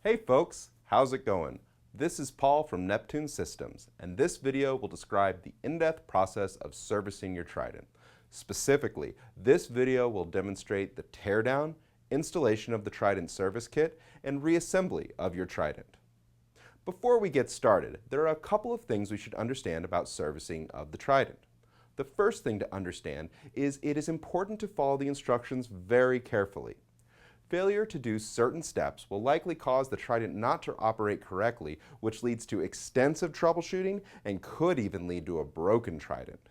Hey folks, how's it going? This is Paul from Neptune Systems, and this video will describe the in-depth process of servicing your Trident. Specifically, this video will demonstrate the teardown, installation of the Trident service kit, and reassembly of your Trident. Before we get started, there are a couple of things we should understand about servicing of the Trident. The first thing to understand is it is important to follow the instructions very carefully. Failure to do certain steps will likely cause the Trident not to operate correctly, which leads to extensive troubleshooting and could even lead to a broken Trident.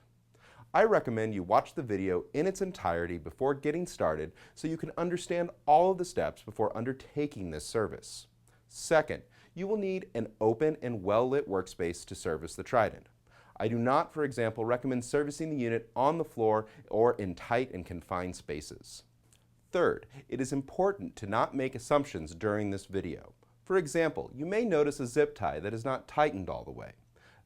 I recommend you watch the video in its entirety before getting started so you can understand all of the steps before undertaking this service. Second, you will need an open and well-lit workspace to service the Trident. I do not, for example, recommend servicing the unit on the floor or in tight and confined spaces. Third, it is important to not make assumptions during this video. For example, you may notice a zip tie that is not tightened all the way.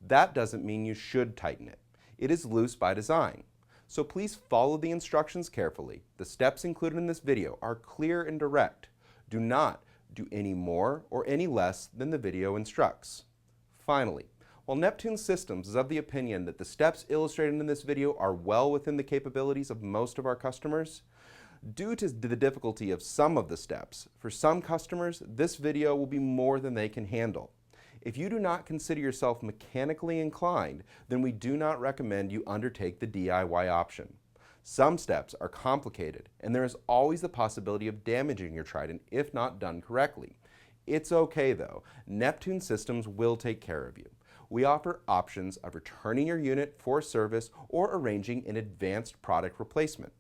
That doesn't mean you should tighten it. It is loose by design. So please follow the instructions carefully. The steps included in this video are clear and direct. Do not do any more or any less than the video instructs. Finally, while Neptune Systems is of the opinion that the steps illustrated in this video are well within the capabilities of most of our customers, due to the difficulty of some of the steps, for some customers, this video will be more than they can handle. If you do not consider yourself mechanically inclined, then we do not recommend you undertake the DIY option. Some steps are complicated, and there is always the possibility of damaging your Trident if not done correctly. It's okay though. Neptune Systems will take care of you. We offer options of returning your unit for service or arranging an advanced product replacement.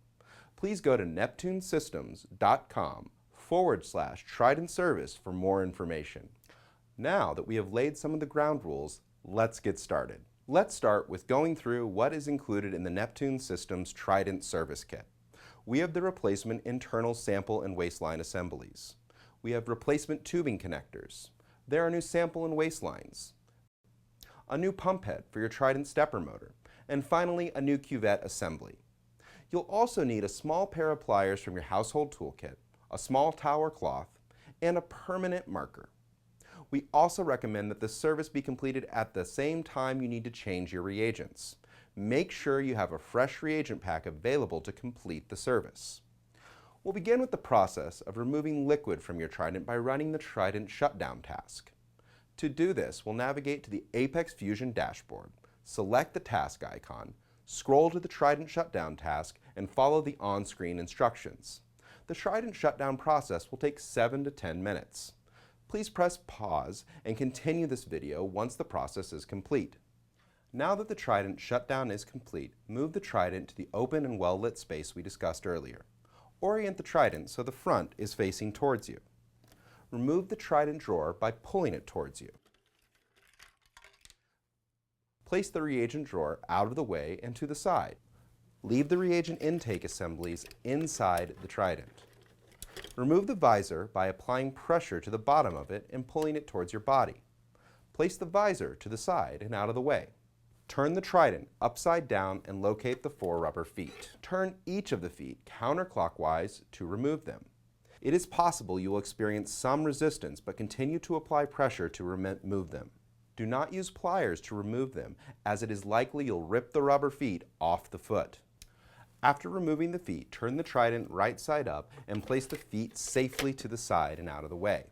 Please go to neptunesystems.com/Trident service for more information. Now that we have laid some of the ground rules, let's get started. Let's start with going through what is included in the Neptune Systems Trident service kit. We have the replacement internal sample and waistline assemblies. We have replacement tubing connectors. There are new sample and waistlines, a new pump head for your Trident stepper motor, and finally a new cuvette assembly. You'll also need a small pair of pliers from your household toolkit, a small towel or cloth, and a permanent marker. We also recommend that the service be completed at the same time you need to change your reagents. Make sure you have a fresh reagent pack available to complete the service. We'll begin with the process of removing liquid from your Trident by running the Trident shutdown task. To do this, we'll navigate to the Apex Fusion dashboard, select the task icon, scroll to the Trident shutdown task, and follow the on-screen instructions. The Trident shutdown process will take 7 to 10 minutes. Please press pause and continue this video once the process is complete. Now that the Trident shutdown is complete, move the Trident to the open and well-lit space we discussed earlier. Orient the Trident so the front is facing towards you. Remove the Trident drawer by pulling it towards you. Place the reagent drawer out of the way and to the side. Leave the reagent intake assemblies inside the Trident. Remove the visor by applying pressure to the bottom of it and pulling it towards your body. Place the visor to the side and out of the way. Turn the Trident upside down and locate the 4 rubber feet. Turn each of the feet counterclockwise to remove them. It is possible you will experience some resistance, but continue to apply pressure to remove them. Do not use pliers to remove them, as it is likely you'll rip the rubber feet off the foot. After removing the feet, turn the Trident right side up and place the feet safely to the side and out of the way.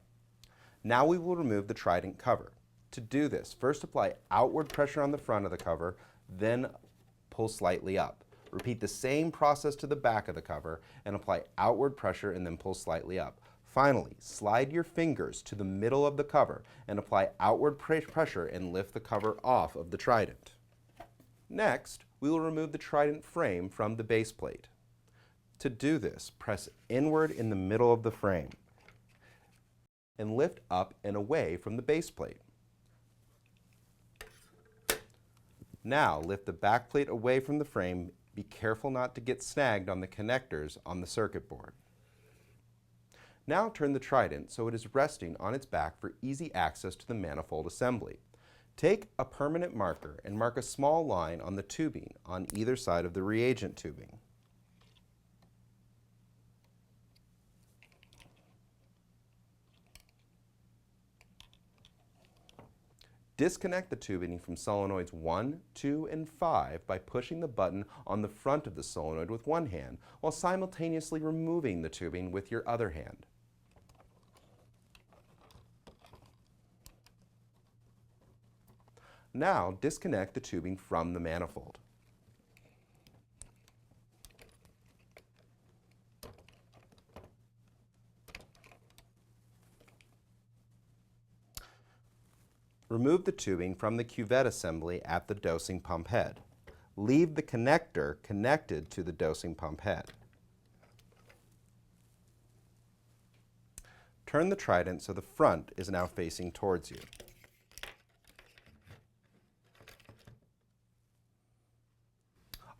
Now we will remove the Trident cover. To do this, first apply outward pressure on the front of the cover, then pull slightly up. Repeat the same process to the back of the cover and apply outward pressure and then pull slightly up. Finally, slide your fingers to the middle of the cover and apply outward pressure and lift the cover off of the Trident. Next, we will remove the Trident frame from the base plate. To do this, press inward in the middle of the frame and lift up and away from the base plate. Now lift the back plate away from the frame. Be careful not to get snagged on the connectors on the circuit board. Now turn the Trident so it is resting on its back for easy access to the manifold assembly. Take a permanent marker and mark a small line on the tubing on either side of the reagent tubing. Disconnect the tubing from solenoids 1, 2, and 5 by pushing the button on the front of the solenoid with one hand while simultaneously removing the tubing with your other hand. Now disconnect the tubing from the manifold. Remove the tubing from the cuvette assembly at the dosing pump head. Leave the connector connected to the dosing pump head. Turn the Trident so the front is now facing towards you.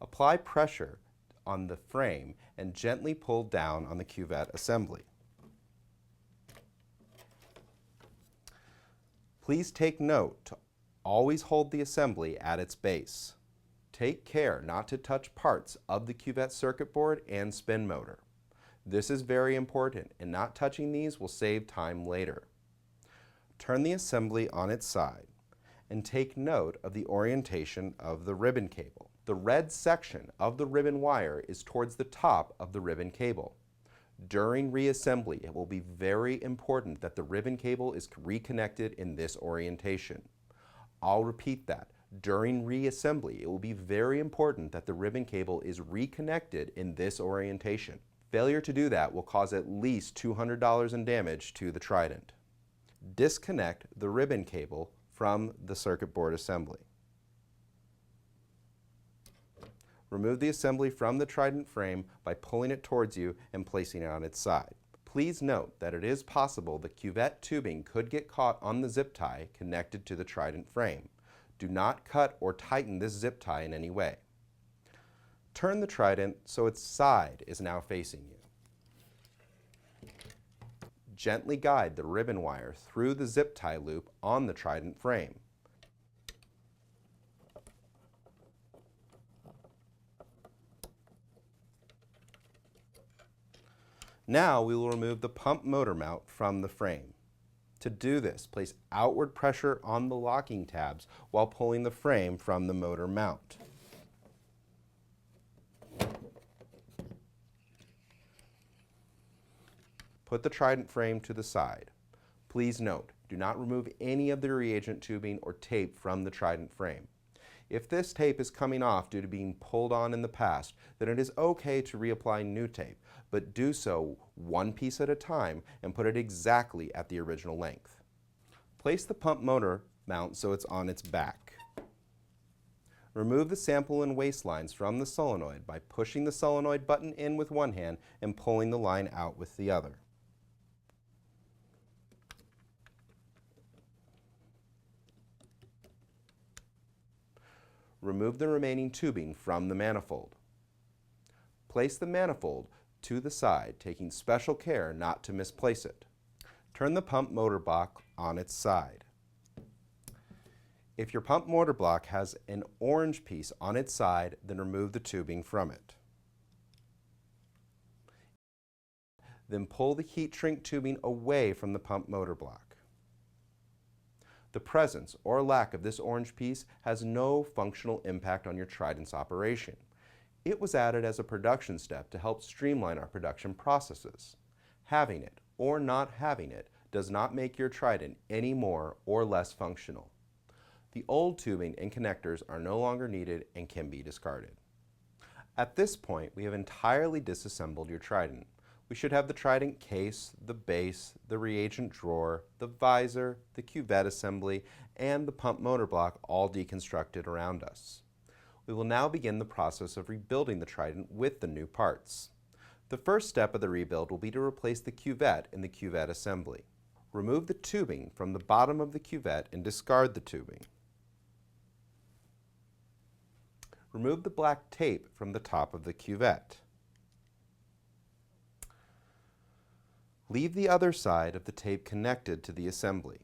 Apply pressure on the frame and gently pull down on the cuvette assembly. Please take note to always hold the assembly at its base. Take care not to touch parts of the cuvette circuit board and spin motor. This is very important, and not touching these will save time later. Turn the assembly on its side and take note of the orientation of the ribbon cable. The red section of the ribbon wire is towards the top of the ribbon cable. During reassembly, it will be very important that the ribbon cable is reconnected in this orientation. I'll repeat that. During reassembly, it will be very important that the ribbon cable is reconnected in this orientation. Failure to do that will cause at least $200 in damage to the Trident. Disconnect the ribbon cable from the circuit board assembly. Remove the assembly from the Trident frame by pulling it towards you and placing it on its side. Please note that it is possible the cuvette tubing could get caught on the zip tie connected to the Trident frame. Do not cut or tighten this zip tie in any way. Turn the Trident so its side is now facing you. Gently guide the ribbon wire through the zip tie loop on the Trident frame. Now we will remove the pump motor mount from the frame. To do this, place outward pressure on the locking tabs while pulling the frame from the motor mount. Put the Trident frame to the side. Please note, do not remove any of the reagent tubing or tape from the Trident frame. If this tape is coming off due to being pulled on in the past, then it is okay to reapply new tape, but do so one piece at a time and put it exactly at the original length. Place the pump motor mount so it's on its back. Remove the sample and waste lines from the solenoid by pushing the solenoid button in with one hand and pulling the line out with the other. Remove the remaining tubing from the manifold. Place the manifold to the side, taking special care not to misplace it. Turn the pump motor block on its side. If your pump motor block has an orange piece on its side, then remove the tubing from it. Then pull the heat shrink tubing away from the pump motor block. The presence or lack of this orange piece has no functional impact on your Trident's operation. It was added as a production step to help streamline our production processes. Having it or not having it does not make your Trident any more or less functional. The old tubing and connectors are no longer needed and can be discarded. At this point, we have entirely disassembled your Trident. We should have the Trident case, the base, the reagent drawer, the visor, the cuvette assembly, and the pump motor block all deconstructed around us. We will now begin the process of rebuilding the Trident with the new parts. The first step of the rebuild will be to replace the cuvette in the cuvette assembly. Remove the tubing from the bottom of the cuvette and discard the tubing. Remove the black tape from the top of the cuvette. Leave the other side of the tape connected to the assembly.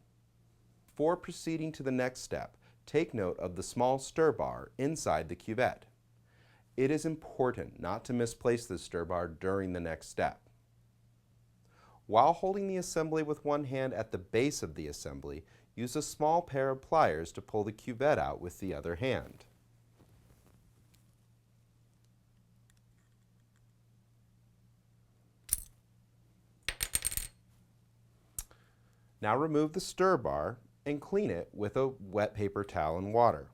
Before proceeding to the next step, take note of the small stir bar inside the cuvette. It is important not to misplace the stir bar during the next step. While holding the assembly with one hand at the base of the assembly, Use a small pair of pliers to pull the cuvette out with the other hand. Now remove the stir bar and clean it with a wet paper towel and water.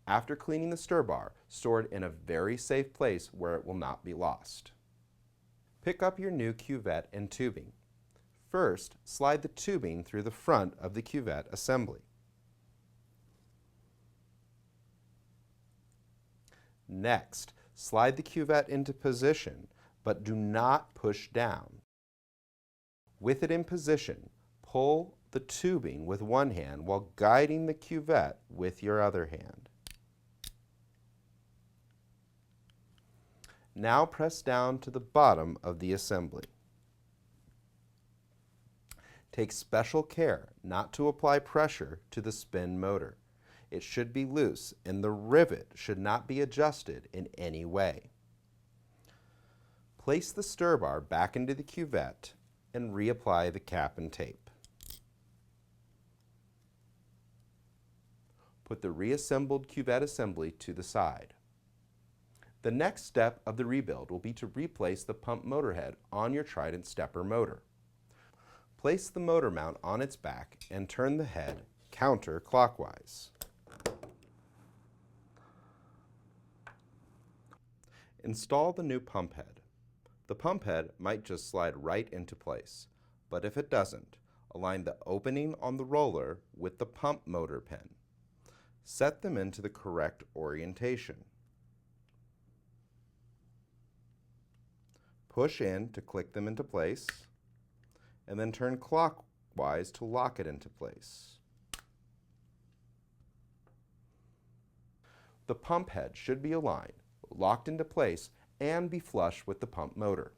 After cleaning the stir bar, store it in a very safe place where it will not be lost. Pick up your new cuvette and tubing. First, slide the tubing through the front of the cuvette assembly. Next, slide the cuvette into position, but do not push down. With it in position, pull the tubing with one hand while guiding the cuvette with your other hand. Now press down to the bottom of the assembly. Take special care not to apply pressure to the spin motor. It should be loose and the rivet should not be adjusted in any way. Place the stir bar back into the cuvette and reapply the cap and tape. Put the reassembled cuvette assembly to the side. The next step of the rebuild will be to replace the pump motor head on your Trident stepper motor. Place the motor mount on its back and turn the head counterclockwise. Install the new pump head. The pump head might just slide right into place, but if it doesn't, align the opening on the roller with the pump motor pin. Set them into the correct orientation. Push in to click them into place, and then turn clockwise to lock it into place. The pump head should be aligned, locked into place, and be flush with the pump motor.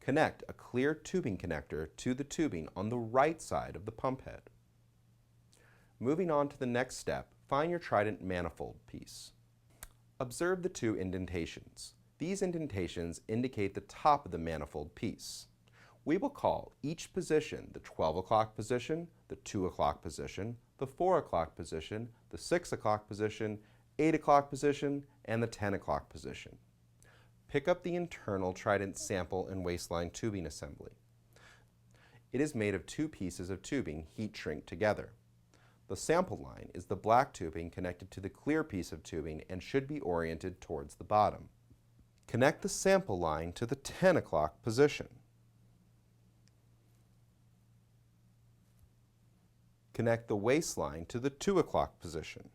Connect a clear tubing connector to the tubing on the right side of the pump head. Moving on to the next step, find your Trident manifold piece. Observe the two indentations. These indentations indicate the top of the manifold piece. We will call each position the 12 o'clock position, the 2 o'clock position, the 4 o'clock position, the 6 o'clock position, 8 o'clock position, and the 10 o'clock position. Pick up the internal Trident sample and waistline tubing assembly. It is made of two pieces of tubing heat shrink together. The sample line is the black tubing connected to the clear piece of tubing and should be oriented towards the bottom. Connect the sample line to the 10 o'clock position. Connect the waistline to the 2 o'clock position.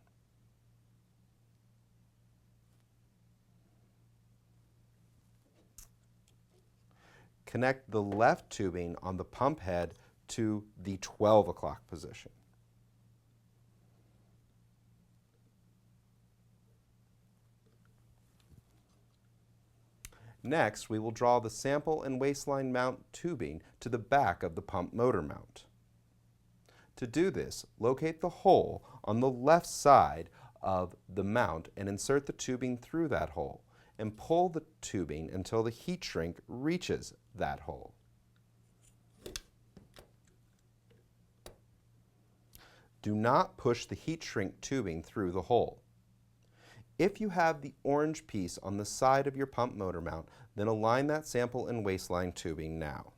Connect the left tubing on the pump head to the 12 o'clock position. Next, we will draw the sample and waistline mount tubing to the back of the pump motor mount. To do this, locate the hole on the left side of the mount and insert the tubing through that hole, and pull the tubing until the heat shrink reaches that hole. Do not push the heat shrink tubing through the hole. If you have the orange piece on the side of your pump motor mount, then align that sample and waistline tubing now.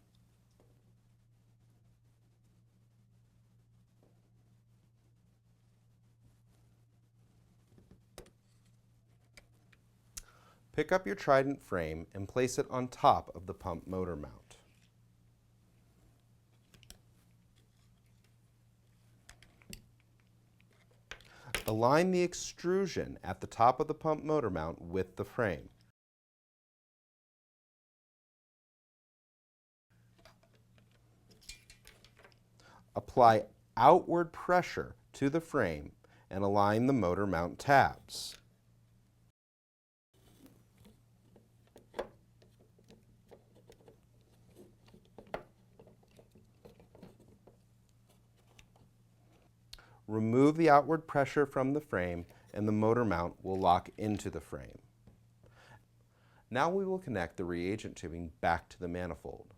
Pick up your Trident frame and place it on top of the pump motor mount. Align the extrusion at the top of the pump motor mount with the frame. Apply outward pressure to the frame and align the motor mount tabs. Remove the outward pressure from the frame and the motor mount will lock into the frame. Now we will connect the reagent tubing back to the manifold.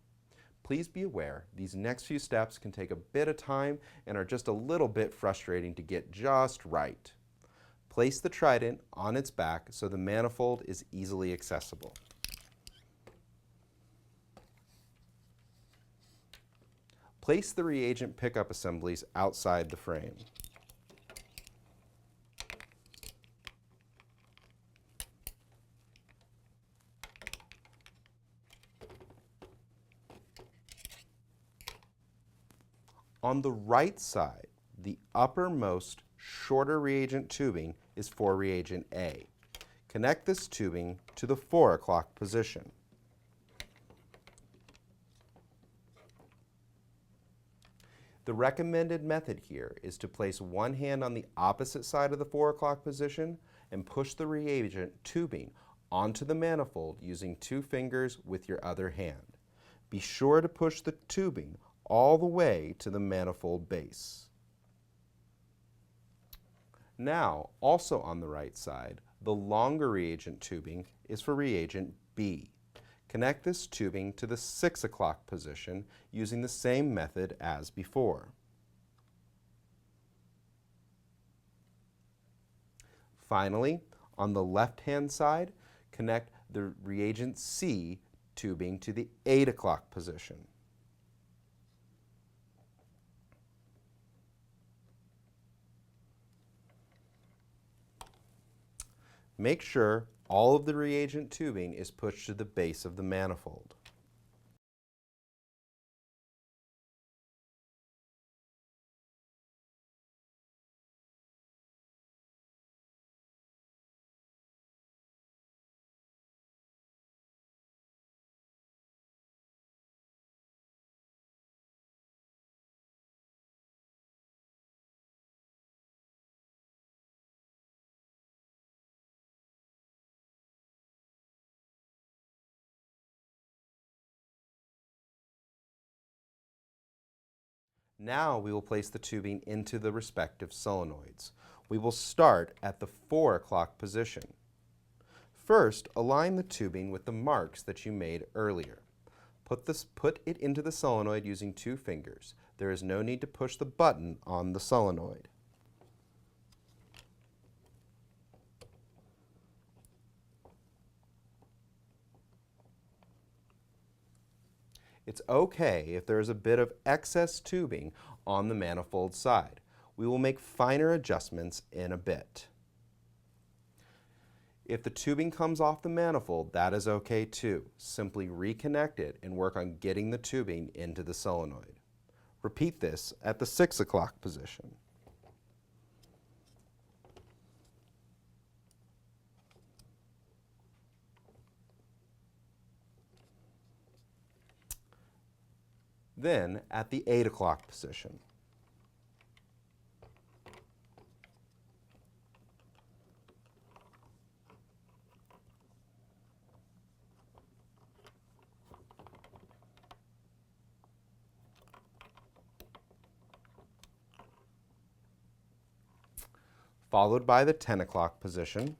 Please be aware, these next few steps can take a bit of time and are just a little bit frustrating to get just right. Place the Trident on its back so the manifold is easily accessible. Place the reagent pickup assemblies outside the frame. On the right side, the uppermost shorter reagent tubing is for reagent A. Connect this tubing to the 4 o'clock position. The recommended method here is to place one hand on the opposite side of the 4 o'clock position and push the reagent tubing onto the manifold using 2 fingers with your other hand. Be sure to push the tubing all the way to the manifold base. Now, also on the right side, the longer reagent tubing is for reagent B. Connect this tubing to the 6 o'clock position using the same method as before. Finally, on the left-hand side, connect the reagent C tubing to the 8 o'clock position. Make sure all of the reagent tubing is pushed to the base of the manifold. Now we will place the tubing into the respective solenoids. We will start at the 4 o'clock position. First, align the tubing with the marks that you made earlier. Put it into the solenoid using 2 fingers. There is no need to push the button on the solenoid. It's okay if there is a bit of excess tubing on the manifold side. We will make finer adjustments in a bit. If the tubing comes off the manifold, that is okay too. Simply reconnect it and work on getting the tubing into the solenoid. Repeat this at the 6 o'clock position. Then at the 8 o'clock position. Followed by the 10 o'clock position.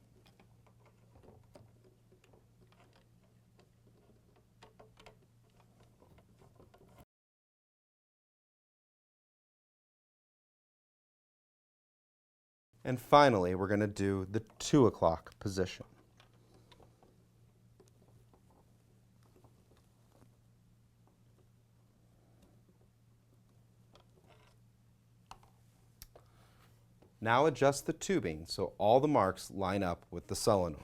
And finally, we're going to do the 2 o'clock position. Now adjust the tubing so all the marks line up with the solenoid.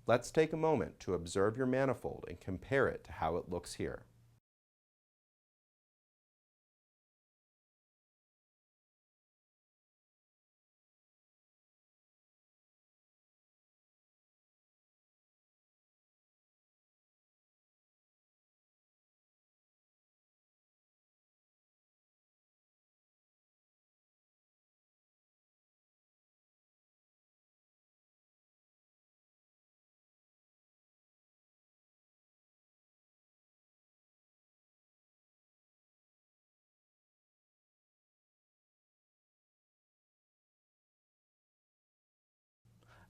Let's take a moment to observe your manifold and compare it to how it looks here.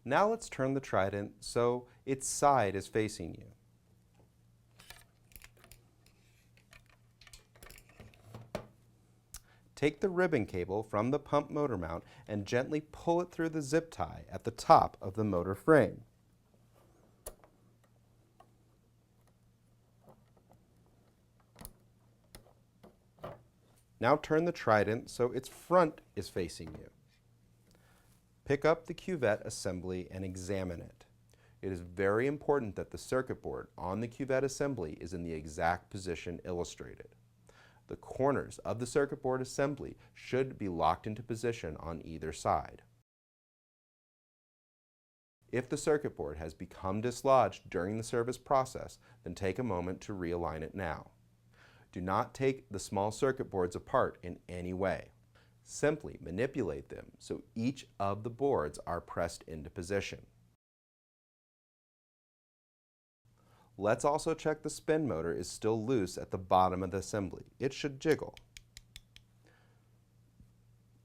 Now let's turn the Trident so its side is facing you. Take the ribbon cable from the pump motor mount and gently pull it through the zip tie at the top of the motor frame. Now turn the Trident so its front is facing you. Pick up the cuvette assembly and examine it. It is very important that the circuit board on the cuvette assembly is in the exact position illustrated. The corners of the circuit board assembly should be locked into position on either side. If the circuit board has become dislodged during the service process, then take a moment to realign it now. Do not take the small circuit boards apart in any way. Simply manipulate them so each of the boards are pressed into position. Let's also check the spin motor is still loose at the bottom of the assembly. It should jiggle.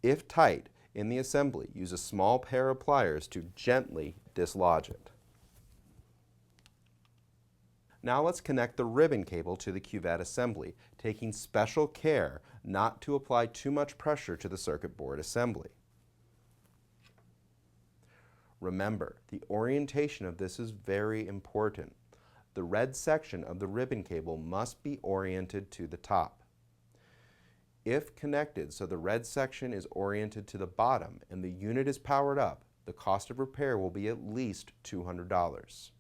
If tight in the assembly, use a small pair of pliers to gently dislodge it. Now let's connect the ribbon cable to the cuvette assembly, taking special care not to apply too much pressure to the circuit board assembly. Remember, the orientation of this is very important. The red section of the ribbon cable must be oriented to the top. If connected so the red section is oriented to the bottom and the unit is powered up, the cost of repair will be at least $200.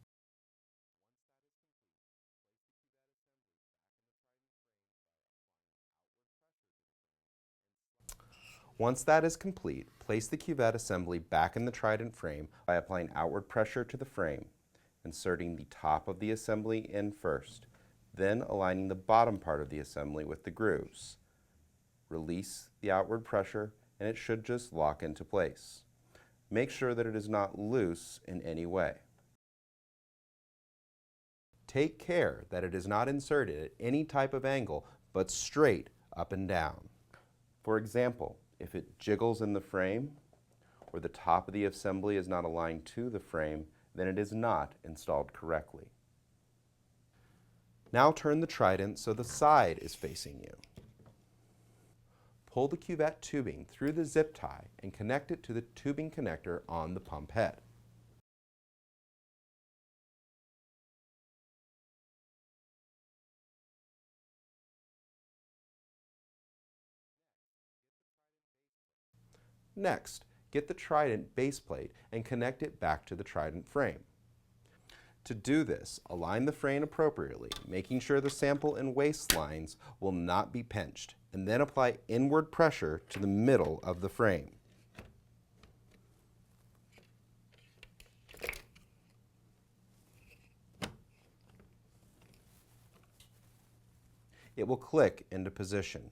Once that is complete, place the cuvette assembly back in the Trident frame by applying outward pressure to the frame, inserting the top of the assembly in first, then aligning the bottom part of the assembly with the grooves. Release the outward pressure and it should just lock into place. Make sure that it is not loose in any way. Take care that it is not inserted at any type of angle, but straight up and down. For example, if it jiggles in the frame, or the top of the assembly is not aligned to the frame, then it is not installed correctly. Now turn the Trident so the side is facing you. Pull the cuvette tubing through the zip tie and connect it to the tubing connector on the pump head. Next, get the Trident base plate and connect it back to the Trident frame. To do this, align the frame appropriately, making sure the sample and waist lines will not be pinched, and then apply inward pressure to the middle of the frame. It will click into position.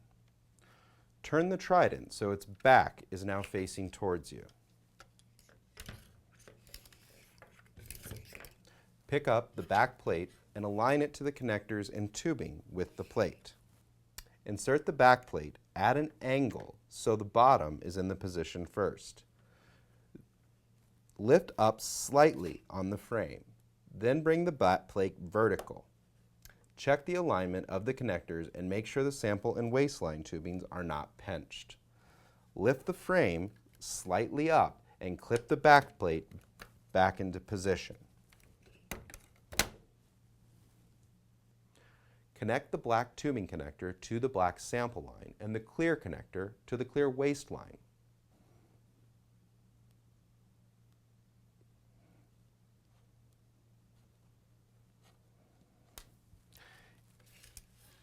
Turn the Trident so its back is now facing towards you. Pick up the back plate and align it to the connectors and tubing with the plate. Insert the back plate at an angle so the bottom is in the position first. Lift up slightly on the frame, then bring the back plate vertical. Check the alignment of the connectors and make sure the sample and waistline tubings are not pinched. Lift the frame slightly up and clip the back plate back into position. Connect the black tubing connector to the black sample line and the clear connector to the clear waistline.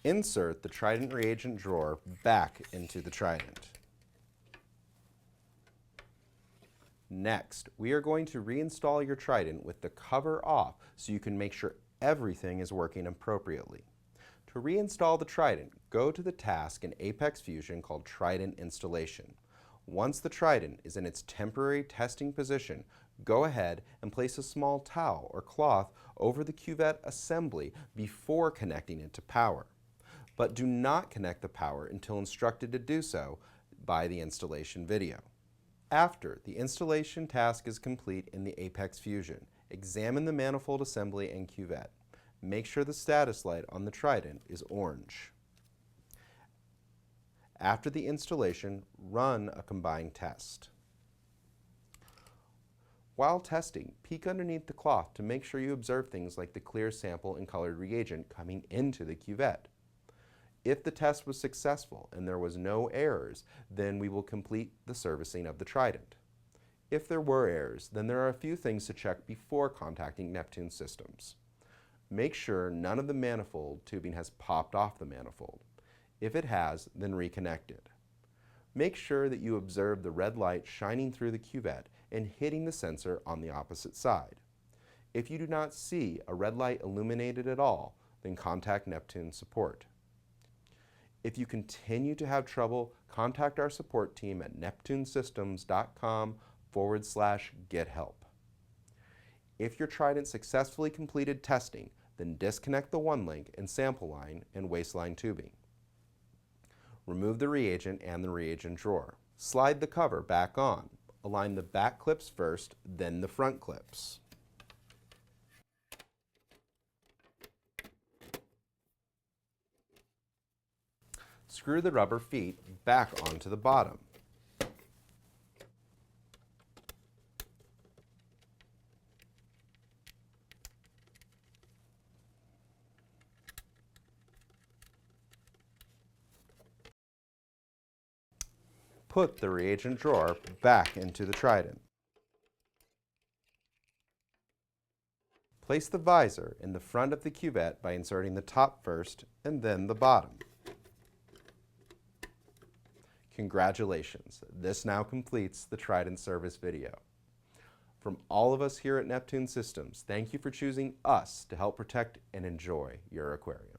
Insert the Trident reagent drawer back into the Trident. Next, we are going to reinstall your Trident with the cover off so you can make sure everything is working appropriately. To reinstall the Trident, go to the task in Apex Fusion called Trident Installation. Once the Trident is in its temporary testing position, go ahead and place a small towel or cloth over the cuvette assembly before connecting it to power. But do not connect the power until instructed to do so by the installation video. After the installation task is complete in the Apex Fusion, examine the manifold assembly and cuvette. Make sure the status light on the Trident is orange. After the installation, run a combined test. While testing, peek underneath the cloth to make sure you observe things like the clear sample and colored reagent coming into the cuvette. If the test was successful and there was no errors, then we will complete the servicing of the Trident. If there were errors, then there are a few things to check before contacting Neptune Systems. Make sure none of the manifold tubing has popped off the manifold. If it has, then reconnect it. Make sure that you observe the red light shining through the cuvette and hitting the sensor on the opposite side. If you do not see a red light illuminated at all, then contact Neptune support. If you continue to have trouble, contact our support team at neptunesystems.com/get-help. If your Trident successfully completed testing, then disconnect the one link and sample line and wasteline tubing. Remove the reagent and the reagent drawer. Slide the cover back on. Align the back clips first, then the front clips. Screw the rubber feet back onto the bottom. Put the reagent drawer back into the Trident. Place the visor in the front of the cuvette by inserting the top first and then the bottom. Congratulations, this now completes the Trident service video. From all of us here at Neptune Systems, thank you for choosing us to help protect and enjoy your aquarium.